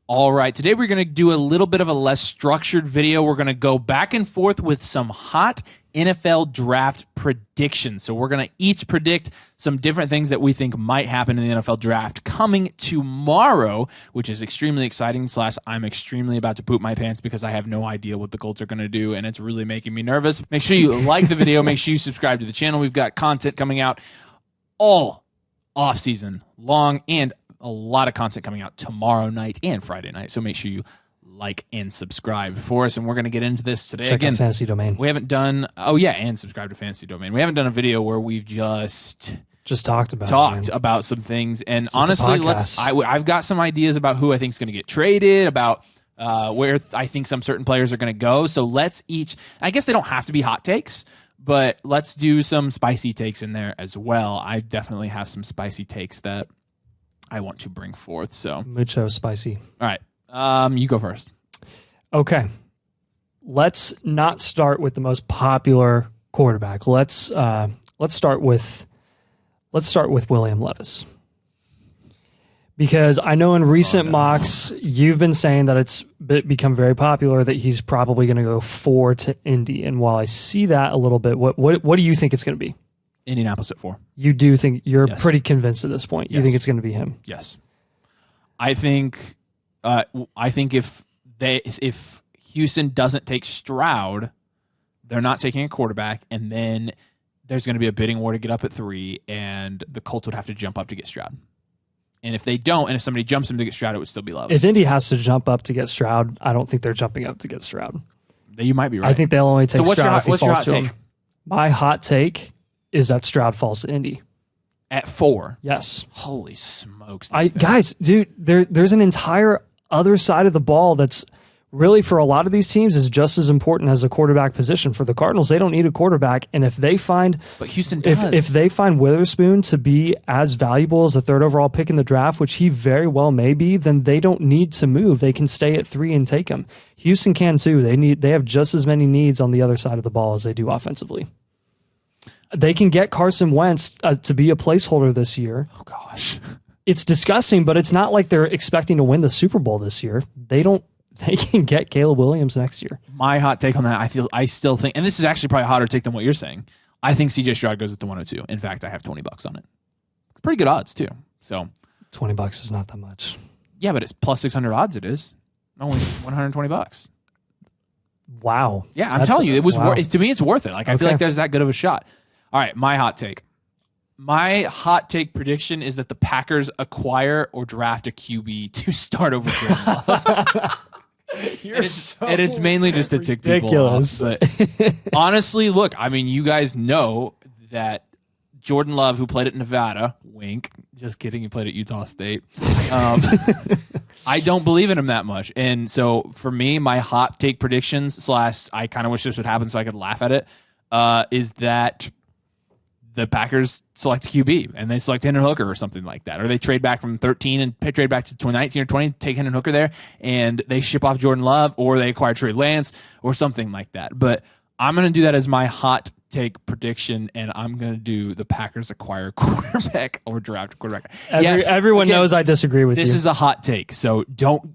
All right, today we're going to do a little bit of a less structured video. We're going to go back and forth with some hot NFL draft predictions. So we're going to each predict some different things that we think might happen in the NFL draft coming tomorrow, which is extremely exciting / I'm extremely about to poop my pants because I have no idea what the Colts are going to do, and it's really making me nervous. Make sure you like the video. Make sure you subscribe to the channel. We've got content coming out all off-season long, and a lot of content coming out tomorrow night and Friday night. So make sure you like and subscribe for us. And we're going to get into this today. Check out Fantasy Domain. We haven't done, and subscribe to Fantasy Domain. We haven't done a video where we've just talked about some things. And honestly, I've got some ideas about who I think is going to get traded, about where I think some certain players are going to go. So let's I guess they don't have to be hot takes, but let's do some spicy takes in there as well. I definitely have some spicy takes that I want to bring forth. So mucho spicy. All right. You go first. Okay. Let's not start with the most popular quarterback. Let's start with William Levis. Because I know in recent mocks you've been saying that it's become very popular that he's probably going to go 4 to Indy. And while I see that a little bit, what do you think it's going to be? Indianapolis at 4. You do think you're pretty convinced at this point. You think it's going to be him? Yes. I think if Houston doesn't take Stroud, they're not taking a quarterback, and then there's going to be a bidding war to get up at 3, and the Colts would have to jump up to get Stroud. And if they don't, and if somebody jumps him to get Stroud, it would still be Levis. If Indy has to jump up to get Stroud, I don't think they're jumping up to get Stroud. You might be right. I think they'll only take Stroud if he falls your hot to take? him. My hot take is that Stroud falls to Indy. At 4? Yes. Holy smokes. Guys, dude, there's an entire other side of the ball that's really, for a lot of these teams, is just as important as the quarterback position. For the Cardinals, they don't need a quarterback, and if they find Houston does. If they find Witherspoon to be as valuable as a 3rd overall pick in the draft, which he very well may be, then they don't need to move. They can stay at 3 and take him. Houston can too. They have just as many needs on the other side of the ball as they do offensively. They can get Carson Wentz to be a placeholder this year. Oh gosh, it's disgusting, but it's not like they're expecting to win the Super Bowl this year. They can get Caleb Williams next year. My hot take on that, I still think, and this is actually probably a hotter take than what you're saying. I think CJ Stroud goes at the 102. In fact, I have $20 on it. It's pretty good odds too. So $20 is not that much. Yeah, but it's plus 600 odds. It is only $120. Wow. Yeah, I'm telling you, it was to me. It's worth it. Like I feel like there's that good of a shot. All right, my hot take. My hot take prediction is that the Packers acquire or draft a QB to start over Jordan Love. And it's mainly just to tick people off. But honestly, look, I mean, you guys know that Jordan Love, who played at Nevada, wink, just kidding, he played at Utah State. I don't believe in him that much. And so for me, my hot take predictions / I kind of wish this would happen so I could laugh at it, is that the Packers select a QB and they select Hendon Hooker or something like that. Or they trade back from 13 and trade back to 2019 or 20, take Hendon Hooker there, and they ship off Jordan Love, or they acquire Trey Lance or something like that. But I'm going to do that as my hot take prediction, and I'm going to do the Packers acquire quarterback or draft quarterback. Everyone knows I disagree with you. This is a hot take, so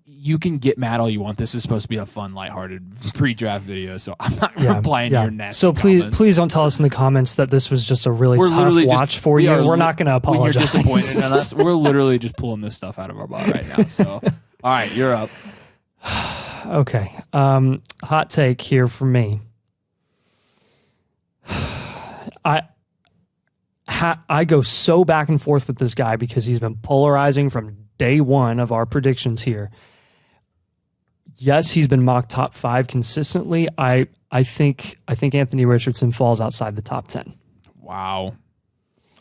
you can get mad all you want. This is supposed to be a fun, lighthearted pre-draft video, so I'm not replying to your nasty So comments. please don't tell us in the comments that this was just a really tough watch for you. We're not going to apologize. When you're disappointed in us, we're literally just pulling this stuff out of our butt right now. So, all right, you're up. Okay. Hot take here for me. I go so back and forth with this guy because he's been polarizing from day one of our predictions here. Yes, he's been mocked top 5 consistently. I think Anthony Richardson falls outside the top 10. Wow.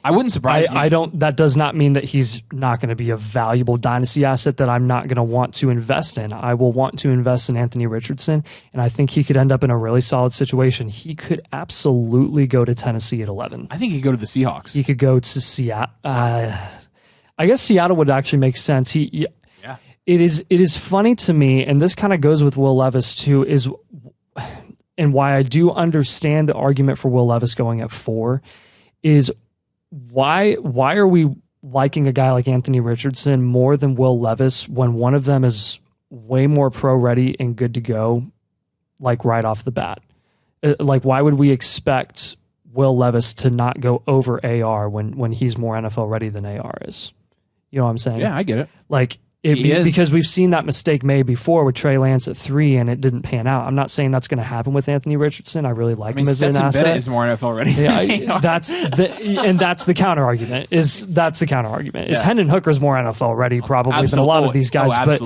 I wouldn't surprise me. That does not mean that he's not going to be a valuable dynasty asset that I'm not going to want to invest in. I will want to invest in Anthony Richardson, and I think he could end up in a really solid situation. He could absolutely go to Tennessee at 11. I think he could go to the Seahawks. He could go to Seattle. I guess Seattle would actually make sense. It is funny to me, and this kind of goes with Will Levis too, and why I do understand the argument for Will Levis going at 4 is why are we liking a guy like Anthony Richardson more than Will Levis when one of them is way more pro ready and good to go, like right off the bat. Like, why would we expect Will Levis to not go over AR when he's more NFL ready than AR is? You know what I'm saying? Yeah, I get it. Like, because we've seen that mistake made before with Trey Lance at 3 and it didn't pan out. I'm not saying that's going to happen with Anthony Richardson. I really like him as an asset. Bennett is more NFL ready. Yeah, that's the counter argument. Is Hendon Hooker's more NFL ready probably than a lot of these guys, but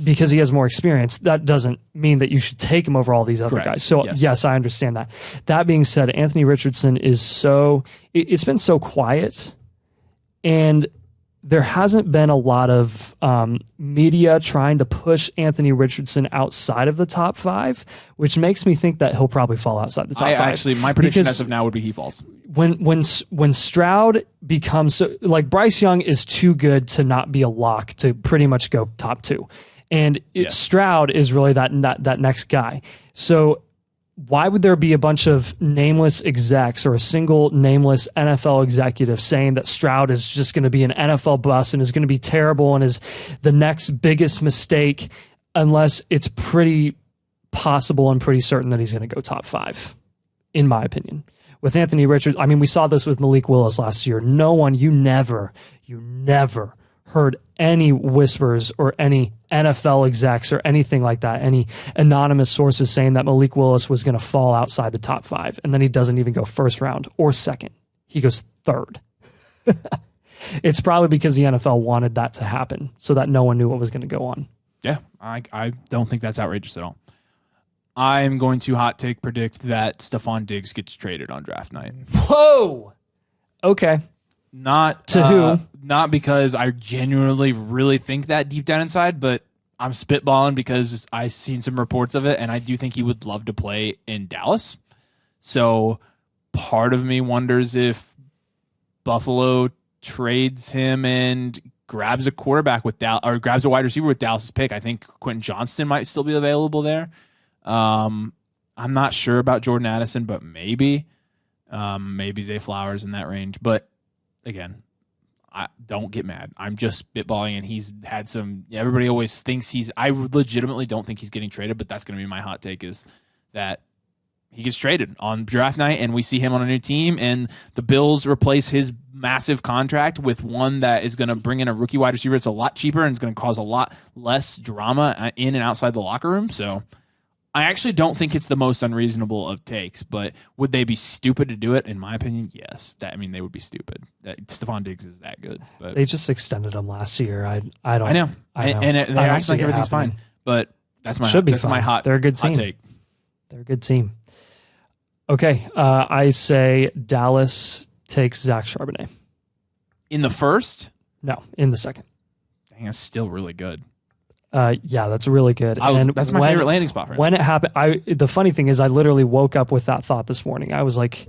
because he has more experience, that doesn't mean that you should take him over all these other guys. So yes, I understand that. That being said, Anthony Richardson is it's been so quiet, and there hasn't been a lot of media trying to push Anthony Richardson outside of the top 5, which makes me think that he'll probably fall outside the top 5. Actually, my prediction as of now would be he falls. When Stroud becomes like, Bryce Young is too good to not be a lock to pretty much go top 2, and Stroud is really that next guy. So why would there be a bunch of nameless execs or a single nameless NFL executive saying that Stroud is just going to be an NFL bust and is going to be terrible and is the next biggest mistake, unless it's pretty possible and pretty certain that he's going to go top 5, in my opinion. With Anthony Richards, I mean, we saw this with Malik Willis last year. You never heard any whispers or any NFL execs or anything like that, any anonymous sources saying that Malik Willis was going to fall outside the top 5, and then he doesn't even go first round or second. He goes third. It's probably because the NFL wanted that to happen so that no one knew what was going to go on. Yeah, I don't think that's outrageous at all. I'm going to hot take predict that Stephon Diggs gets traded on draft night. Whoa! Okay. Not to who? Not because I genuinely really think that deep down inside, but I'm spitballing because I've seen some reports of it, and I do think he would love to play in Dallas. So part of me wonders if Buffalo trades him and grabs a quarterback with or grabs a wide receiver with Dallas's pick. I think Quentin Johnston might still be available there. I'm not sure about Jordan Addison, but maybe Zay Flowers in that range. But again, don't get mad. I'm just spitballing, and he's had some. Everybody always thinks I legitimately don't think he's getting traded, but that's going to be my hot take: is that he gets traded on draft night, and we see him on a new team, and the Bills replace his massive contract with one that is going to bring in a rookie wide receiver. It's a lot cheaper, and it's going to cause a lot less drama in and outside the locker room. So I actually don't think it's the most unreasonable of takes, but would they be stupid to do it? In my opinion, yes. They would be stupid. Stephon Diggs is that good. But they just extended him last year. I know. And they act like everything's fine. But that's my hot. They're a good team. Take. They're a good team. Okay, I say Dallas takes Zach Charbonnet. In the first? No, in the second. Dang, that's still really good. Yeah, that's really good. That's my favorite landing spot. When it happened, the funny thing is I literally woke up with that thought this morning. I was like,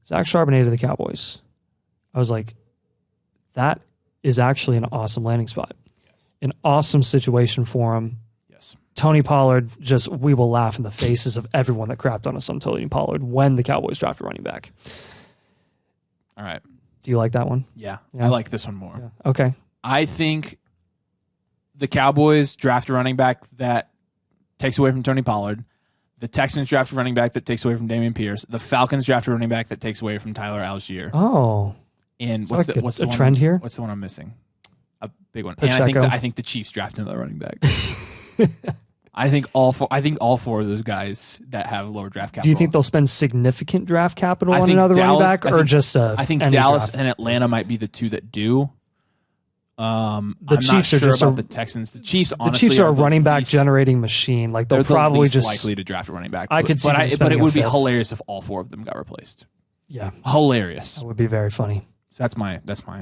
Zach Charbonnet to the Cowboys. I was like, that is actually an awesome landing spot. Yes. An awesome situation for him. Yes. Tony Pollard, we will laugh in the faces of everyone that crapped on us on Tony Pollard when the Cowboys drafted running back. All right. Do you like that one? Yeah. I like this one more. Yeah. Okay. I think the Cowboys draft a running back that takes away from Tony Pollard. The Texans draft a running back that takes away from Dameon Pierce. The Falcons draft a running back that takes away from Tyler Algier. Oh. And what's the trend here? What's the one I'm missing? A big one. Pacheco. And I think the Chiefs draft another running back. I think all four of those guys that have lower draft capital. Do you think they'll spend significant draft capital on another running back, or just I think Dallas and Atlanta might be the two that do. The Chiefs are just about the Texans. The Chiefs, honestly, the Chiefs are a running back generating machine. Like they'll probably the least just likely to draft a running back. I could see, but it would be hilarious if all four of them got replaced. Yeah, hilarious. That would be very funny. So that's my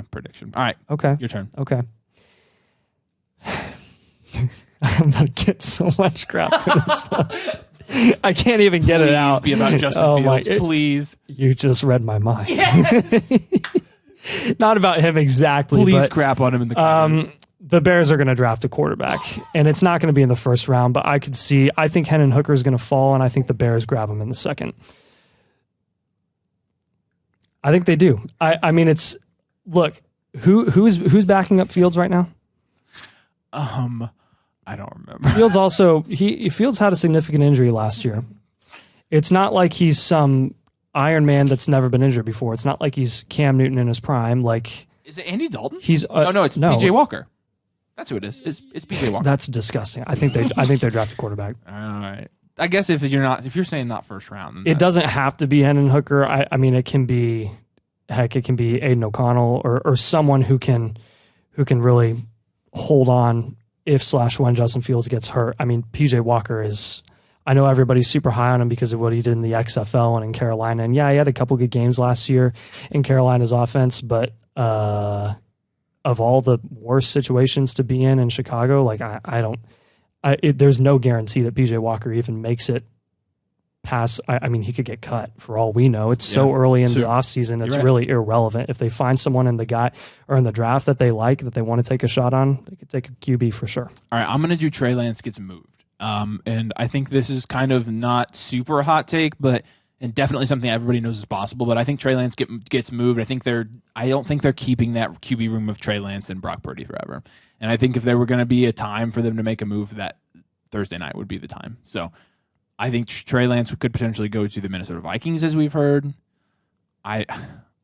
prediction. All right, okay, your turn. Okay. I'm gonna get so much crap for this one. I can't even get it out. Be about Justin Fields, please. You just read my mind. Yes. Not about him exactly. Please crap on him in the comments. The Bears are going to draft a quarterback, and it's not going to be in the first round, but I think Hendon Hooker is going to fall, and I think the Bears grab him in the second. I think they do. I mean, who's backing up Fields right now? I don't remember. Fields also Fields had a significant injury last year. It's not like he's some Iron Man that's never been injured before. It's not like he's Cam Newton in his prime. Like, is it Andy Dalton? He's no, it's PJ Walker. That's who it is. It's PJ Walker. That's disgusting. I think they draft a quarterback. All right. I guess if you're saying not first round, it doesn't have to be Hendon Hooker. I mean, it can be Aiden O'Connell or someone who can really hold on if/when Justin Fields gets hurt. I mean, PJ Walker is. I know everybody's super high on him because of what he did in the XFL and in Carolina. And yeah, he had a couple good games last year in Carolina's offense, but of all the worst situations to be in Chicago, like there's no guarantee that PJ Walker even makes it past. I mean, he could get cut for all we know. It's so early in the offseason. It's really irrelevant. If they find someone in the draft that they like, that they want to take a shot on, they could take a QB for sure. All right, I'm going to do Trey Lance gets moved. And I think this is kind of not super hot take, and definitely something everybody knows is possible. But I think Trey Lance gets moved. I don't think they're keeping that QB room of Trey Lance and Brock Purdy forever. And I think if there were going to be a time for them to make a move, that Thursday night would be the time. So I think Trey Lance could potentially go to the Minnesota Vikings, as we've heard. I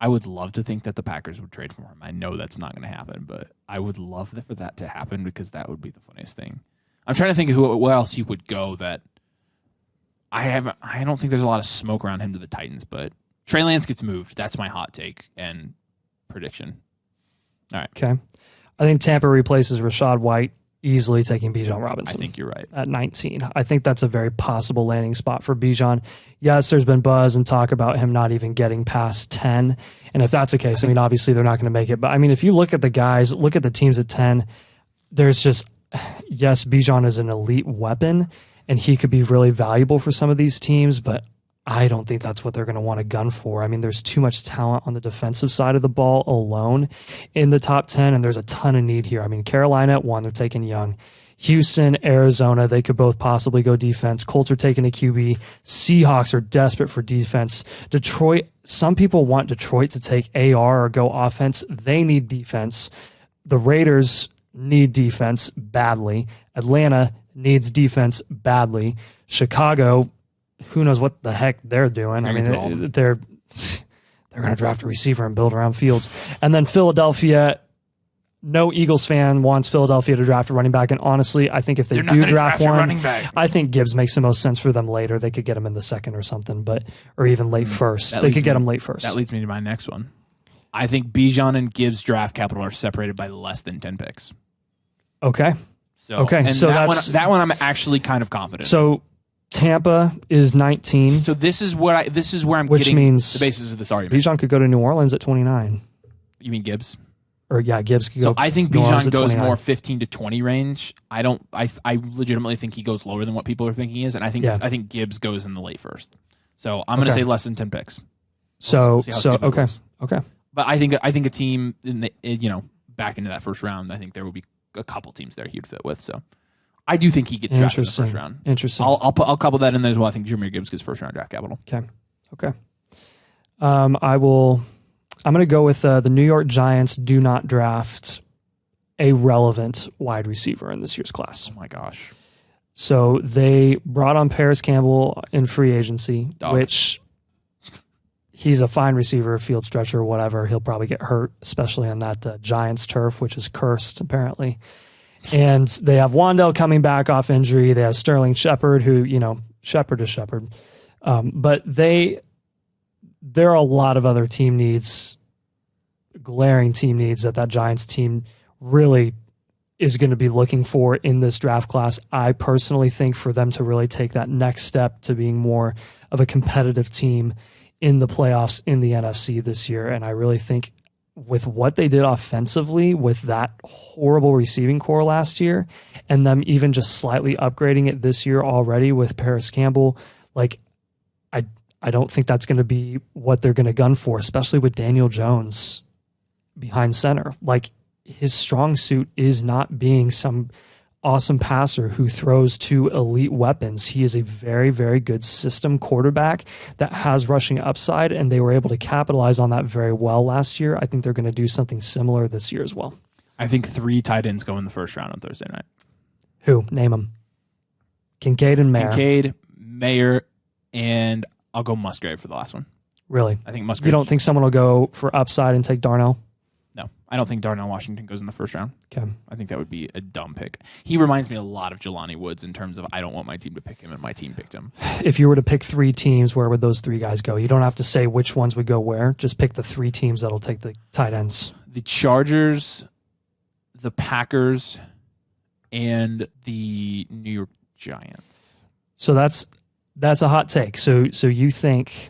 would love to think that the Packers would trade for him. I know that's not going to happen, but I would love for that to happen because that would be the funniest thing. I'm trying to think of where else he would go that I don't think there's a lot of smoke around him to the Titans, but Trey Lance gets moved. That's my hot take and prediction. All right. Okay. I think Tampa replaces Rachaad White, easily taking Bijan Robinson. I think you're right. At 19. I think that's a very possible landing spot for Bijan. Yes, there's been buzz and talk about him not even getting past 10. And if that's the case, I mean, obviously they're not going to make it. But I mean, if you look at the guys, look at the teams at 10, there's just, yes, Bijan is an elite weapon and he could be really valuable for some of these teams, but I don't think that's what they're going to want to gun for. I mean, there's too much talent on the defensive side of the ball alone in the top 10, and there's a ton of need here. I mean, Carolina at 1, they're taking Young. Houston, Arizona, they could both possibly go defense. Colts are taking a QB. Seahawks are desperate for defense. Detroit, some people want Detroit to take AR or go offense. They need defense. The Raiders need defense badly. Atlanta needs defense badly. Chicago, who knows what the heck they're doing. I mean, they're going to draft a receiver and build around Fields. And then Philadelphia, no Eagles fan wants Philadelphia to draft a running back. And honestly, I think if they do draft one, I think Gibbs makes the most sense for them later. They could get him in the second or something, or even late first. They could get him late first. That leads me to my next one. I think Bijan and Gibbs draft capital are separated by less than 10 picks. Okay. So that one I'm actually kind of confident. So Tampa is 19. So this is where I'm which getting means the basis of this argument. Bijan could go to New Orleans at 29. You mean Gibbs? Or yeah, Gibbs could go. So I think Bijan goes more 15 to 20 range. I legitimately think he goes lower than what people are thinking he is, and I think Gibbs goes in the late first. So I'm going to say less than 10 picks. Okay. But I think a team back into that first round, I think there will be a couple teams there he'd fit with. So I do think he gets drafted in the first round. Interesting. I'll couple that in there as well. I think Jahmyr Gibbs gets first round draft capital. Okay. I'm going to go with the New York Giants do not draft a relevant wide receiver in this year's class. Oh my gosh. So they brought on Paris Campbell in free agency, which he's a fine receiver, field stretcher, whatever. He'll probably get hurt, especially on that Giants turf, which is cursed apparently. And they have Wandell coming back off injury. They have Sterling Shepard, who, Shepard is Shepard. But there are a lot of other team needs, glaring team needs that Giants team really is going to be looking for in this draft class. I personally think for them to really take that next step to being more of a competitive team in the playoffs in the NFC this year. And I really think with what they did offensively with that horrible receiving core last year and them even just slightly upgrading it this year already with Paris Campbell, I don't think that's going to be what they're going to gun for, especially with Daniel Jones behind center. His strong suit is not being some awesome passer who throws two elite weapons. He is a very, very good system quarterback that has rushing upside, and they were able to capitalize on that very well last year. I think they're going to do something similar this year as well. I think 3 tight ends go in the first round on Thursday night. Who? Name them. Kincaid and Mayer. Kincaid, Mayer, and I'll go Musgrave for the last one. Really? I think Musgrave. You don't think someone will go for upside and take Darnell? No, I don't think Darnell Washington goes in the first round. Okay. I think that would be a dumb pick. He reminds me a lot of Jelani Woods in terms of I don't want my team to pick him, and my team picked him. If you were to pick 3 teams, where would those 3 guys go? You don't have to say which ones would go where. Just pick the 3 teams that'll take the tight ends. The Chargers, the Packers, and the New York Giants. So that's a hot take. So you think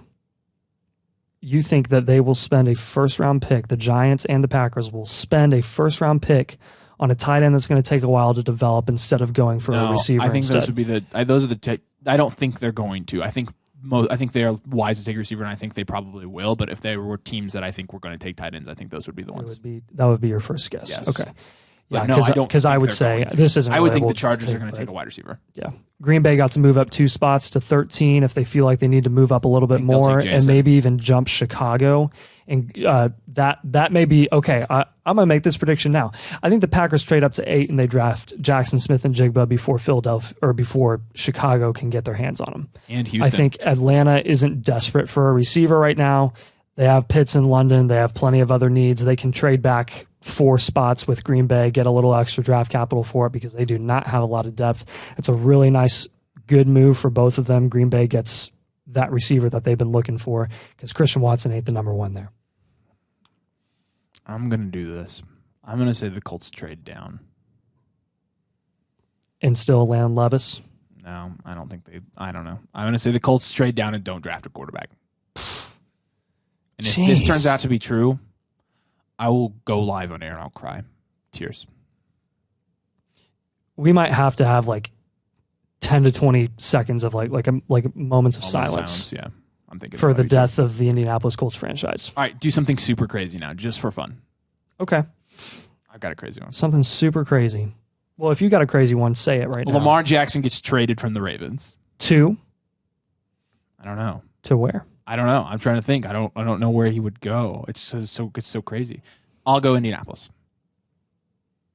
that they will spend a first-round pick, the Giants and the Packers will spend a first-round pick on a tight end that's going to take a while to develop instead of going for a receiver. I think instead. those would be those are the. I don't think they're going to. I think they are wise to take a receiver, and I think they probably will. But if there were teams that I think were going to take tight ends, I think those would be the ones. That would be your first guess. Yes. Okay. Yeah, no, I don't. Because I would say this isn't. I would really think the Chargers are going to take a wide receiver. Yeah, Green Bay got to move up 2 spots to 13 if they feel like they need to move up a little bit more, and maybe even jump Chicago. And that may be okay. I'm gonna make this prediction now. I think the Packers trade up to 8 and they draft Jackson Smith and Jigba before Philadelphia or before Chicago can get their hands on him. And Houston. I think Atlanta isn't desperate for a receiver right now. They have Pitts in London. They have plenty of other needs. They can trade back 4 spots with Green Bay, get a little extra draft capital for it because they do not have a lot of depth. It's a really nice, good move for both of them. Green Bay gets that receiver that they've been looking for because Christian Watson ain't the number 1 there. I'm going to do this. I'm going to say the Colts trade down. And still land Levis? No, I don't think I don't know. I'm going to say the Colts trade down and don't draft a quarterback. And if this turns out to be true, I will go live on air and I'll cry. Tears. We might have to have like 10 to 20 seconds of like moments of silence. Yeah, I'm thinking for the death of the Indianapolis Colts franchise. All right, do something super crazy now, just for fun. Okay, I've got a crazy one. Something super crazy. Well, if you got a crazy one, say it right now. Lamar Jackson gets traded from the Ravens. To? I don't know. To where? I don't know. I'm trying to think. I don't know where he would go. It's so crazy. I'll go Indianapolis.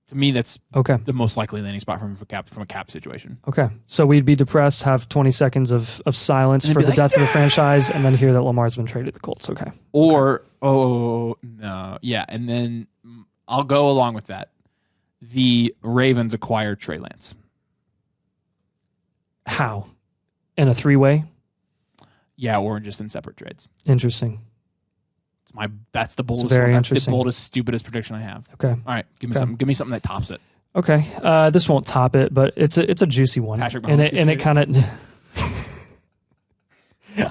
To me, that's the most likely landing spot from a cap situation. Okay. So we'd be depressed, have 20 seconds of silence for the death of the franchise, and then hear that Lamar's been traded to the Colts. Okay. Or, no. Yeah, and then I'll go along with that. The Ravens acquired Trey Lance. How? In a 3-way? Yeah, or just in separate trades. Interesting. That's the boldest. Very That's interesting. the boldest, stupidest prediction I have. Okay. All right, give me something. Give me something that tops it. Okay. This won't top it, but it's a juicy one. Patrick Mahomes and it kind of.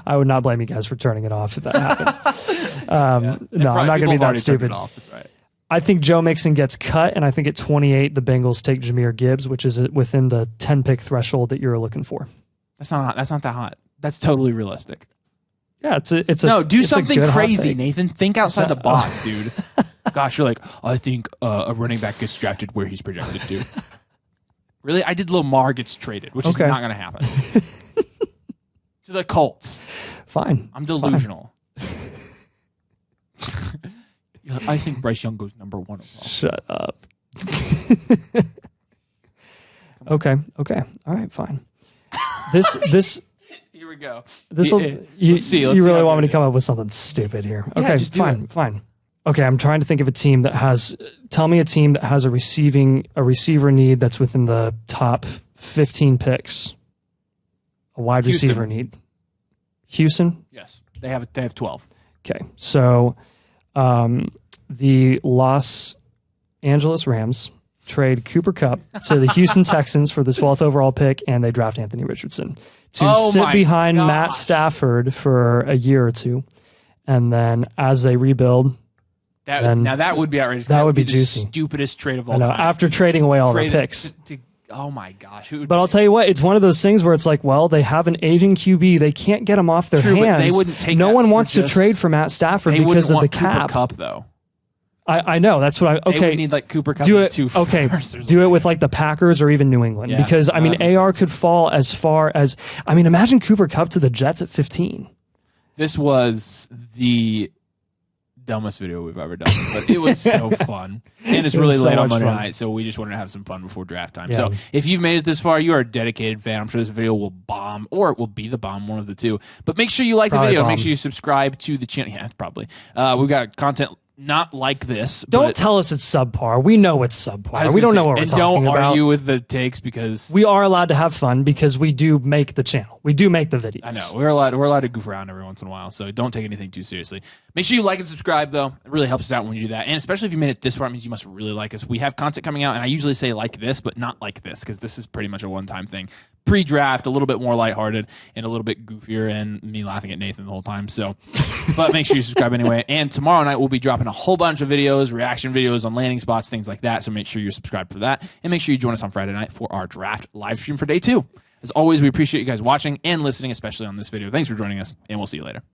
I would not blame you guys for turning it off if that happens. No, I'm not going to be that stupid. That's right. I think Joe Mixon gets cut, and I think at 28 the Bengals take Jahmyr Gibbs, which is within the 10-pick threshold that you're looking for. That's not hot. That's not that hot. That's totally realistic. Yeah, it's no. Do something crazy, Nathan. Think outside the box, dude. Gosh, you're like, I think a running back gets drafted where he's projected to. Really, I did Lamar gets traded, which is not going to happen. To the Colts. Fine. I'm delusional. I think Bryce Young goes number 1 overall. Shut up. Okay. All right. Fine. This. Here we go. Let's see. You really want me to come up with something stupid here? Yeah, okay. Fine. Okay. I'm trying to think of a team that has. Tell me a team that has a receiver need that's within the top 15 picks. A wide receiver need. Houston. Yes, they have 12. Okay, so the Los Angeles Rams trade Cooper Kupp to the Houston Texans for the 12th overall pick, and they draft Anthony Richardson to sit behind Matt Stafford for a year or two, and then as they rebuild. Now that would be outrageous. That would be the juicy. Stupidest trade of all time. After trading away all the picks. Oh my gosh! But I'll tell you what, it's one of those things where it's like, well, they have an aging QB, they can't get him off their hands. But they wouldn't take. No one wants to trade for Matt Stafford because of the cap. Cooper Kupp, though. I know that's what I. Okay, they would need like Cooper Kupp. Do it. Do it with like the Packers or even New England because I mean AR could fall as far as imagine Cooper Kupp to the Jets at 15. This was the dumbest video we've ever done, but it was so fun. And it's really late on Monday night, so we just wanted to have some fun before draft time. Yeah. So if you've made it this far, you are a dedicated fan. I'm sure this video will bomb, or it will be the bomb, one of the two. But make sure you like the video and make sure you subscribe to the channel. Yeah, probably. We've got content not like this. Don't tell us it's subpar. We know it's subpar. We don't know what we're talking about. And don't argue with the takes because we are allowed to have fun because we do make the channel. We do make the videos. I know. We're allowed to goof around every once in a while, so don't take anything too seriously. Make sure you like and subscribe, though. It really helps us out when you do that. And especially if you made it this far, it means you must really like us. We have content coming out, and I usually say like this, but not like this, because this is pretty much a one-time thing. Pre-draft, a little bit more lighthearted and a little bit goofier, and me laughing at Nathan the whole time. So, but make sure you subscribe anyway. And tomorrow night we'll be dropping a whole bunch of videos, reaction videos on landing spots, things like that. So make sure you're subscribed for that, and make sure you join us on Friday night for our draft live stream for day 2. As always, we appreciate you guys watching and listening, especially on this video. Thanks for joining us, and we'll see you later.